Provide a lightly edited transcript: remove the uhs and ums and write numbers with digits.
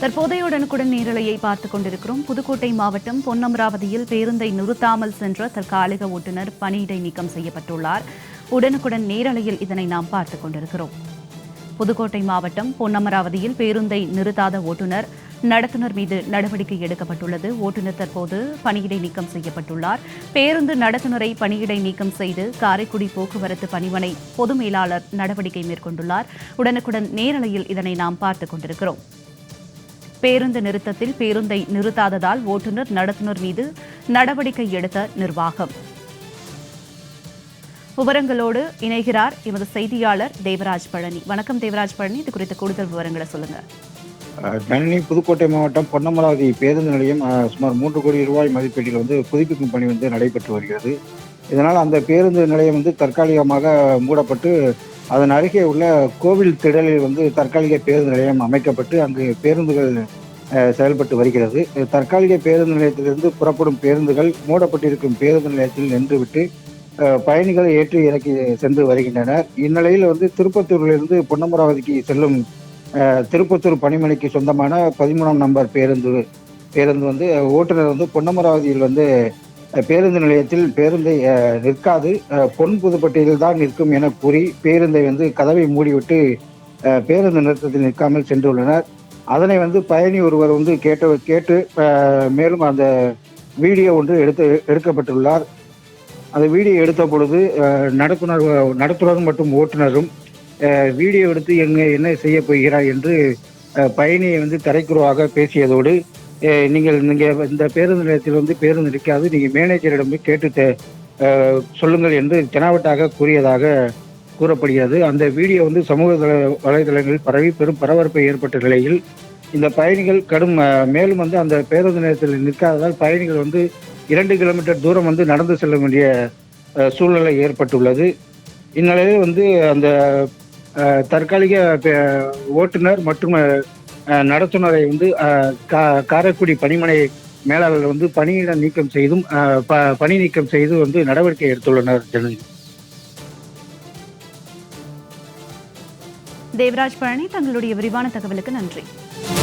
தற்போதைய உடனுக்குடன் நேரலையை பார்த்துக் கொண்டிருக்கிறோம். புதுக்கோட்டை மாவட்டம் பொன்னமராவதியில் பேருந்தை நிறுத்தாமல் சென்ற தற்காலிக ஓட்டுநர் பணியிடை நீக்கம் செய்யப்பட்டுள்ளார். உடனுக்குடன் நேரலையில் இதனை நாம் பார்த்துக் கொண்டிருக்கிறோம். புதுக்கோட்டை மாவட்டம் பொன்னமராவதியில் பேருந்தை நிறுத்தாத ஓட்டுநர் நடத்துனர் மீது நடவடிக்கை எடுக்கப்பட்டுள்ளது. ஓட்டுநர் தற்போது பணியிடை நீக்கம் செய்யப்பட்டுள்ளார். பேருந்து நடத்துனரை பணியிடை நீக்கம் செய்து காரைக்குடி போக்குவரத்து பணிமனை பொது மேலாளர் நடவடிக்கை மேற்கொண்டுள்ளார். உடனுக்குடன் நேரலையில் இதனை நாம் பார்த்துக் கொண்டிருக்கிறோம். பேருந்து நிறுத்தத்தில் பேருந்தை நிறுத்தாததால் ஓட்டுநர் நடத்துனர் மீது நடவடிக்கை எடுத்த நிர்வாகம். விவரங்களோடு இணைகிறார் எமது செய்தியாளர் தேவராஜ் பழனி. வணக்கம் தேவராஜ் பழனி, இது குறித்த கூடுதல் விவரங்களை சொல்லுங்க. நளினி, புதுக்கோட்டை மாவட்டம் பொன்னமராவதி பேருந்து நிலையம் சுமார் 3 கோடி ரூபாய் மதிப்பீட்டில் புதுப்பிக்கும் பணி நடைபெற்று வருகிறது. இதனால் அந்த பேருந்து நிலையம் தற்காலிகமாக மூடப்பட்டு அதன் அருகே உள்ள கோவில் திடலில் தற்காலிக பேருந்து நிலையம் அமைக்கப்பட்டு அங்கு பேருந்துகள் செயல்பட்டு வருகிறது. தற்காலிக பேருந்து நிலையத்திலிருந்து புறப்படும் பேருந்துகள் மூடப்பட்டிருக்கும் பேருந்து நிலையத்தில் நின்றுவிட்டு பயணிகளை ஏற்றி இறக்கி சென்று வருகின்றனர். இந்நிலையில் திருப்பத்தூரிலிருந்து பொன்னமராவதிக்கு செல்லும் திருப்பத்தூர் பணிமனைக்கு சொந்தமான 13ஆம் நம்பர் பேருந்து ஓட்டுநர் பொன்னமராவதியில் பேருந்து நிலையத்தில் பேருந்தை நிற்காது, பொன் புதுப்பட்டியில் தான் நிற்கும் என கூறி பேருந்தை கதவை மூடிவிட்டு பேருந்து நிறுத்தத்தில் நிற்காமல் சென்றுள்ளனர். அதனை பயணி ஒருவர் கேட்டு மேலும் அந்த வீடியோ எடுக்கப்பட்டுள்ளார். அந்த வீடியோ எடுத்த பொழுது நடத்துனர் மற்றும் ஓட்டுநரும் வீடியோ எடுத்து என்ன செய்ய போகிறார் என்று பயணியை தரைக்குறவாக பேசியதோடு, நீங்கள் இந்த பேருந்து நிலையத்தில் பேருந்து இருக்காது, நீங்கள் மேனேஜரிடம் கேட்டு சொல்லுங்கள் என்று தெனாவட்டாக கூறியதாக கூறப்படுகிறது. அந்த வீடியோ சமூக வலைதளங்களில் பரவி பெரும் பரபரப்பை ஏற்பட்ட நிலையில் இந்த பயணிகள் மேலும் அந்த பேருந்து நிலையத்தில் நிற்காததால் பயணிகள் 2 கிலோமீட்டர் தூரம் நடந்து செல்ல வேண்டிய சூழ்நிலை ஏற்பட்டுள்ளது. இந்நிலையில் அந்த தற்காலிக ஓட்டுநர் மற்றும் நடத்துனரை காரைக்குடி பணிமனை மேலாளர் பணியிட நீக்கம் செய்தும் பணி நீக்கம் செய்து நடவடிக்கை எடுத்துள்ளனர். தேவராஜ் பழனி, தங்களுடைய விரிவான தகவலுக்கு நன்றி.